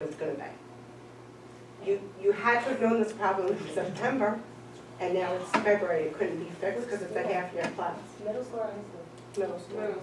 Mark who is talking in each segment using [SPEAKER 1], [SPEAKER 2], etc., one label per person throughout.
[SPEAKER 1] was going to be. You had to have known this problem in September, and now it's February. It couldn't be fixed because it's a half-year class.
[SPEAKER 2] Middle school or high school?
[SPEAKER 1] Middle school.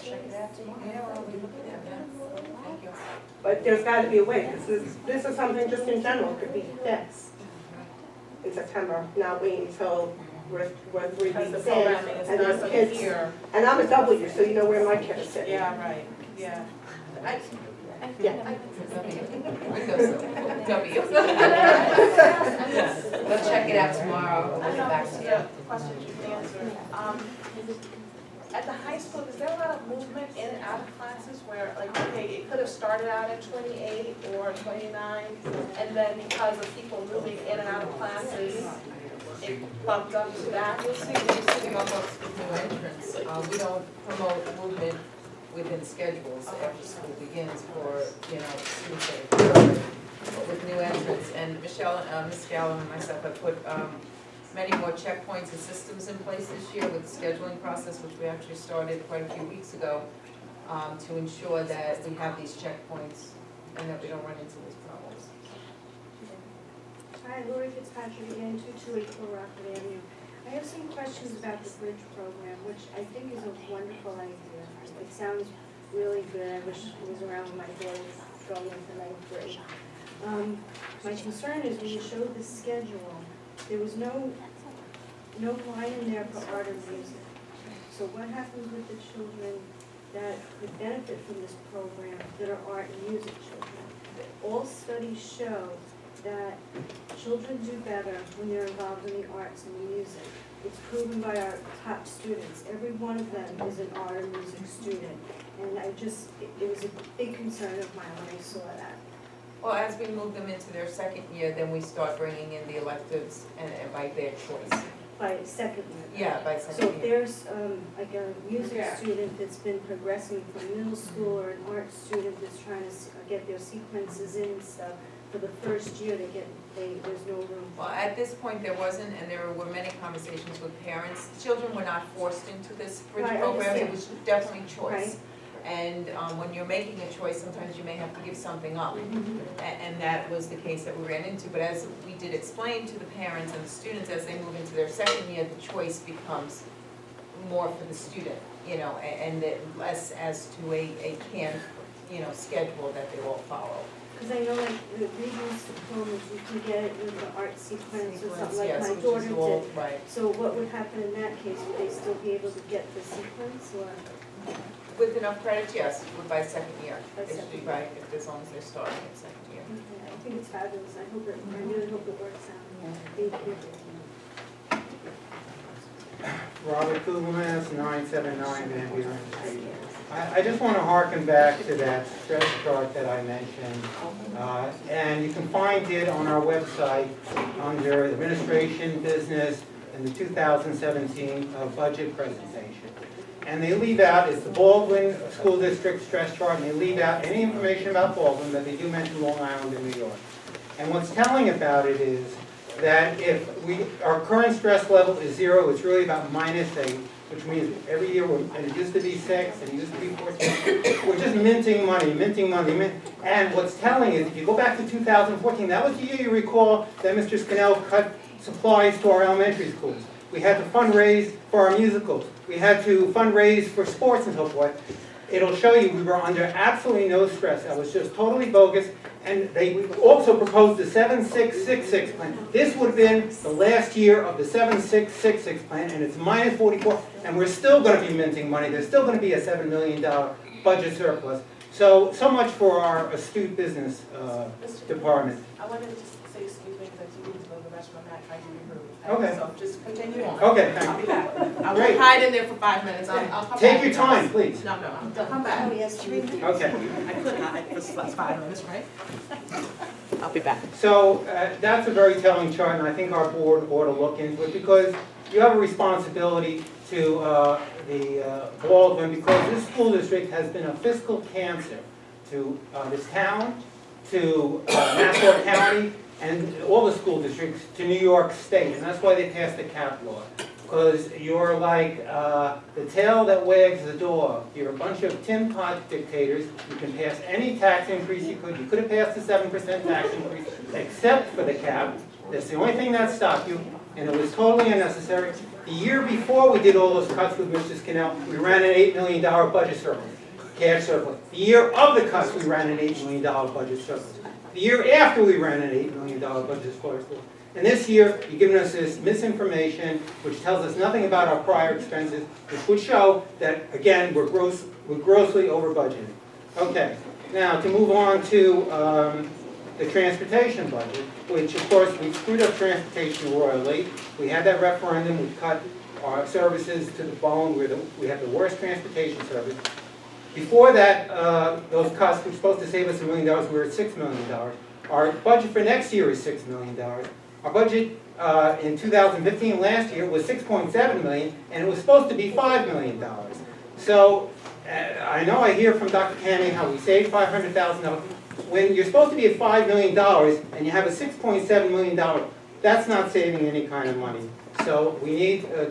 [SPEAKER 2] Check it out tomorrow. Yeah, I'll be looking at that. Thank you.
[SPEAKER 1] But there's got to be a way. This is something just in general could be fixed in September, not wait until we're 3
[SPEAKER 2] Because the
[SPEAKER 1] weeks in.
[SPEAKER 2] programming is
[SPEAKER 1] And
[SPEAKER 2] not
[SPEAKER 1] there's
[SPEAKER 2] for
[SPEAKER 1] kids,
[SPEAKER 2] the year.
[SPEAKER 1] and I'm a W, so you know where my kids sit.
[SPEAKER 2] Yeah, right, yeah.
[SPEAKER 1] Yeah.
[SPEAKER 2] W. Let's check it out tomorrow, we'll get back to you.
[SPEAKER 3] Question you can answer. At the high school, is there a lot of movement in and out of classes where, like, okay, it could have started out at 28 or 29, and then because of people moving in and out of classes, it bumped up to that?
[SPEAKER 2] You'll see almost with new entrants, we don't promote movement within schedules after school begins for, students that are current. But with new entrants, and Michelle, Ms. Gallo and myself have put many more checkpoints and systems in place this year with the scheduling process, which we actually started quite a few weeks ago, to ensure that we have these checkpoints and that we don't run into these problems.
[SPEAKER 4] Hi, Lori Fitzpatrick again, 228 Rockford Avenue. I have some questions about the bridge program, which I think is a wonderful idea. It sounds really good. I wish it was around when my daughter was going into ninth grade. My concern is when you showed the schedule, there was no line in there for art or music. So what happens with the children that could benefit from this program that are art and music children? All studies show that children do better when they're involved in the arts and the music. It's proven by our top students. Every one of them is an art or music student. And it was a big concern of mine when I saw that.
[SPEAKER 2] Well, as we move them into their second year, then we start bringing in the electives and by their choice.
[SPEAKER 4] By second year.
[SPEAKER 2] Yeah, by
[SPEAKER 4] So
[SPEAKER 2] second
[SPEAKER 4] if
[SPEAKER 2] year.
[SPEAKER 4] there's like a music student that's been progressing from middle school, or an art student that's trying to get their sequences in and stuff, for the first year there's no room.
[SPEAKER 2] Well, at this point, there wasn't, and there were many conversations with parents. Children were not forced into this bridge
[SPEAKER 4] Right, I
[SPEAKER 2] program, it
[SPEAKER 4] understand.
[SPEAKER 2] was definitely choice.
[SPEAKER 4] Right.
[SPEAKER 2] And when you're making a choice, sometimes you may have to give something up. And that was the case that we ran into. But as we did explain to the parents and the students, as they move into their second year, the choice becomes more for the student, and less as to a canned, schedule that they will follow.
[SPEAKER 4] Because I know like the regional diplomas, you can get it with the art sequence or something like
[SPEAKER 2] Yes,
[SPEAKER 4] my
[SPEAKER 2] which
[SPEAKER 4] daughter
[SPEAKER 2] is all,
[SPEAKER 4] did.
[SPEAKER 2] right.
[SPEAKER 4] So what would happen in that case? Would they still be able to get the sequence or?
[SPEAKER 2] With enough credits, yes, by second year.
[SPEAKER 4] By
[SPEAKER 2] They should be
[SPEAKER 4] second
[SPEAKER 2] right, as long as they're starting at second year.
[SPEAKER 4] Okay, I think it's fabulous. I really hope it works out. Thank you.
[SPEAKER 5] Robert Kugelmass, 979 Van Buren Street. I just want to harken back to that stress chart that I mentioned. And you can find it on our website under Administration, Business, and the 2017 budget presentation. And they leave out, it's the Baldwin School District stress chart, and they leave out any information about Baldwin, but they do mention Long Island and New York. And what's telling about it is that if our current stress level is 0, it's really about -8, which means every year, and it used to be 6, and it used to be 14, we're just minting money. And what's telling is, if you go back to 2014, that was the year you recall that Mr. Scannell cut supplies to our elementary schools. We had to fundraise for our musicals. We had to fundraise for sports and so forth. It'll show you we were under absolutely no stress. That was just totally bogus. And they also proposed the 7666 plan. This would have been the last year of the 7666 plan, and it's -44, and we're still going to be minting money. There's still going to be a $7 million budget surplus. So much for our astute business department.
[SPEAKER 3] I wanted to just say excuse me because you need to go to the restroom. I'm not trying to be rude.
[SPEAKER 5] Okay.
[SPEAKER 3] So just continue on.
[SPEAKER 5] Okay,
[SPEAKER 3] I'll
[SPEAKER 5] thank
[SPEAKER 3] be
[SPEAKER 5] you.
[SPEAKER 3] back. I
[SPEAKER 5] Great.
[SPEAKER 3] won't hide in there for 5 minutes. I'll come back.
[SPEAKER 5] Take your time, please.
[SPEAKER 3] No, I'll come back.
[SPEAKER 4] Oh, yes, 3 minutes.
[SPEAKER 5] Okay.
[SPEAKER 3] I could hide for 5 minutes, right? I'll be back.
[SPEAKER 5] So that's a very telling chart, and I think our board ought to look into it, because you have a responsibility to the Baldwin, because this school district has been a fiscal cancer to this town, to Nassau County, and all the school districts, to New York State, and that's why they passed the cap law. because you're like the tail that wags the dog. You're a bunch of tin pot dictators. You can pass any tax increase you could. You could have passed the 7% tax increase, except for the cap. That's the only thing that stopped you, and it was totally unnecessary. The year before we did all those cuts with Mr. Scannell, we ran an $8 million budget surplus, cash surplus. The year of the cuts, we ran an $8 million budget surplus. The year after, we ran an $8 million budget surplus. And this year, you've given us this misinformation, which tells us nothing about our prior expenses, which would show that, again, we're grossly over budgeted. Okay, now to move on to the transportation budget, which of course we screwed up transportation royally. We had that referendum, we cut our services to the bone, we have the worst transportation service. Before that, those cuts were supposed to save us $1 million, we were at $6 million. Our budget for next year is $6 million. Our budget in 2015 last year was $6.7 million, and it was supposed to be $5 million. So I know I hear from Dr. Canning how we saved $500,000. When you're supposed to be at $5 million and you have a $6.7 million, that's not saving any kind of money. So we need to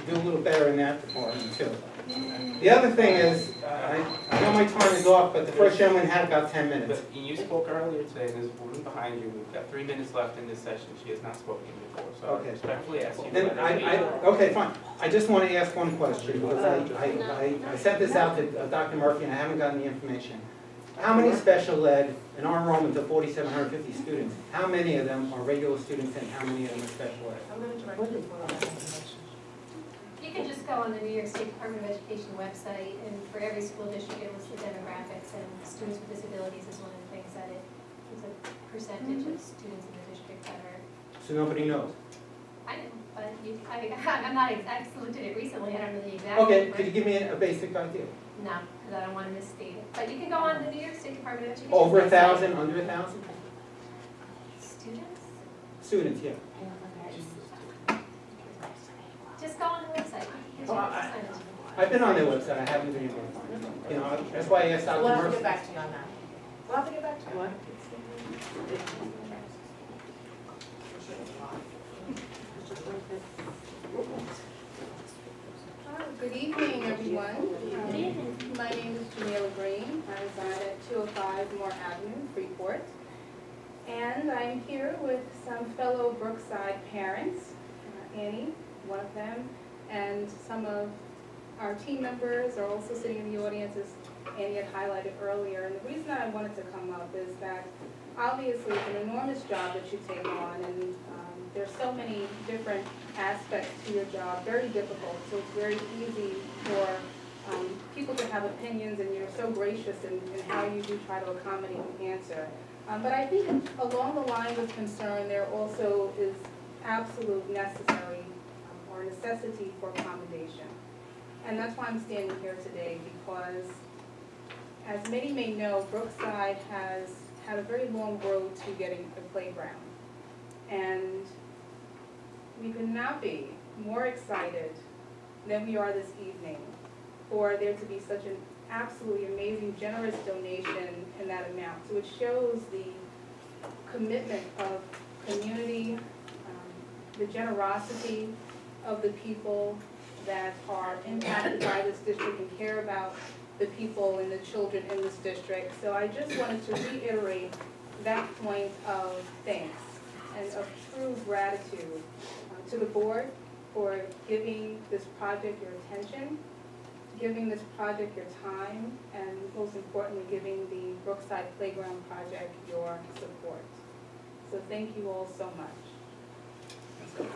[SPEAKER 5] do a little better in that department too. The other thing is, I know my time is off, but the first gentleman had about 10 minutes.
[SPEAKER 6] But you spoke earlier today, and there's a woman behind you. We've got 3 minutes left in this session. She has not spoken before, so
[SPEAKER 5] Okay.
[SPEAKER 6] I respectfully ask you.
[SPEAKER 5] Then okay, fine. I just want to ask one question, because I sent this out to Dr. Murphy, and I haven't gotten the information. How many special ed, in our enrollment of 4,750 students, how many of them are regular students and how many of them are special ed?
[SPEAKER 3] I'm gonna direct you for that information.
[SPEAKER 7] You can just go on the New York State Department of Education website, and for every school district, it lists the demographics, and students with disabilities is one of the things that it's a percentage of students in the district that are,
[SPEAKER 5] So nobody knows.
[SPEAKER 7] I know, but I'm not, I just looked at it recently, I don't know the exact
[SPEAKER 5] Okay,
[SPEAKER 7] number.
[SPEAKER 5] could you give me a basic idea?
[SPEAKER 7] No, because I don't want to misstate it, but you can go on the New York State Department of Education.
[SPEAKER 5] Over
[SPEAKER 7] website.
[SPEAKER 5] 1,000, under 1,000?
[SPEAKER 7] Students?
[SPEAKER 5] Students, yeah.
[SPEAKER 7] Just go on the website. Gives you
[SPEAKER 5] Oh,
[SPEAKER 7] the percentage.
[SPEAKER 5] I've been on their website, I haven't been able to find it. You know, that's why I asked Dr.
[SPEAKER 3] We'll have to
[SPEAKER 5] Murphy.
[SPEAKER 3] get back to you on that. We'll have to get back to you. What?
[SPEAKER 8] Good evening, everyone. My name is Jamila Green. I reside at 205 Moore Avenue, Freeport. And I'm here with some fellow Brookside parents, Annie, one of them, and some of our team members are also sitting in the audience, as Annie had highlighted earlier. And the reason I wanted to come up is that obviously it's an enormous job that you take on, and there's so many different aspects to your job, very difficult, so it's very easy for people to have opinions, and you're so gracious in how you do try to accommodate and answer. But I think along the lines of concern, there also is absolute necessary or necessity for accommodation. And that's why I'm standing here today, because as many may know, Brookside has had a very long road to getting a playground. And we could not be more excited than we are this evening for there to be such an absolutely amazing, generous donation in that amount. So it shows the commitment of community, the generosity of the people that are impacted by this district and care about the people and the children in this district. So I just wanted to reiterate that point of thanks and of true gratitude to the board for giving this project your attention, giving this project your time, and most importantly, giving the Brookside Playground Project your support. So thank you all so much.
[SPEAKER 3] On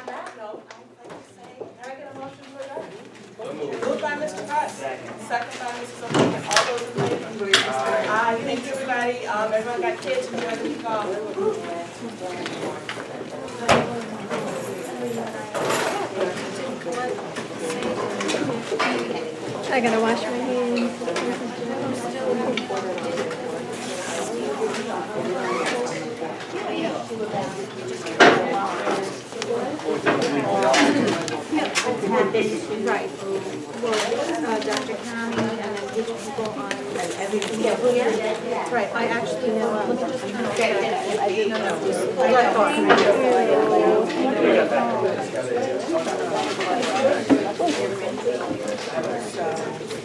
[SPEAKER 3] that note, I'd like to say, can I get a motion to adjourn? Moved by Mr. Price, second by Mrs. O'Brien. All those in favor? Aye. Thank you, everybody. Everyone got kids, enjoy the week off.
[SPEAKER 9] I gotta wash my hands. Right. Well, Dr. County and then which people on
[SPEAKER 1] Right, I actually know, let me just turn off that.
[SPEAKER 7] I didn't know.
[SPEAKER 1] I got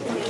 [SPEAKER 1] talking.